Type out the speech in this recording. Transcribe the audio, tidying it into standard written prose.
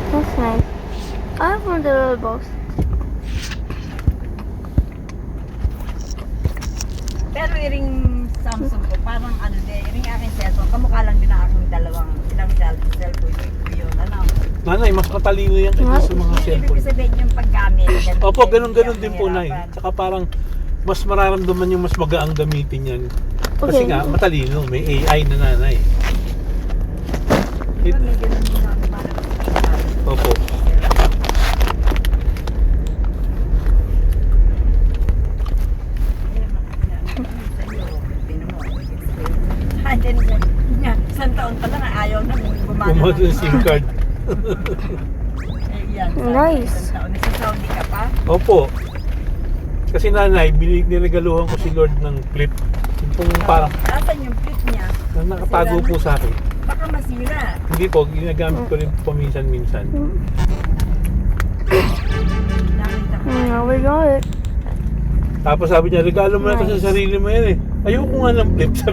That's nice. I have one of the little balls. Pero yung Samsung ko, parang ano din, yung aking cellphone, kamukha lang din ang aking ilang cellphone ko yun, ano. Nanay, mas matalino yan kaysa sa mga Yung cellphone. ibig sabihin yung paggamit. Opo, ganun din po, Nay. Tsaka parang mas mararamdaman yung mas magaang gamitin yan. Kasi Okay. nga, matalino. May AI na nanay. Diba may ganun din ako, parang Opo. Isang taon pa lang, ayaw na gumana. Bumagay yung SIM card. Nice. Sa Saudi ka pa? Opo. Kasi nanay, niregaluhan ko si Lord ng clip. Yung pong parang Asan yung flip niya? na nakatago po sa akin. Baka masira. Hindi po, ginagamit ko rin po minsan-minsan. Nakita ko. Now we got it. Tapos sabi niya, regalo mo na ito sa sarili mo yan eh. Ayoko nga ng flip.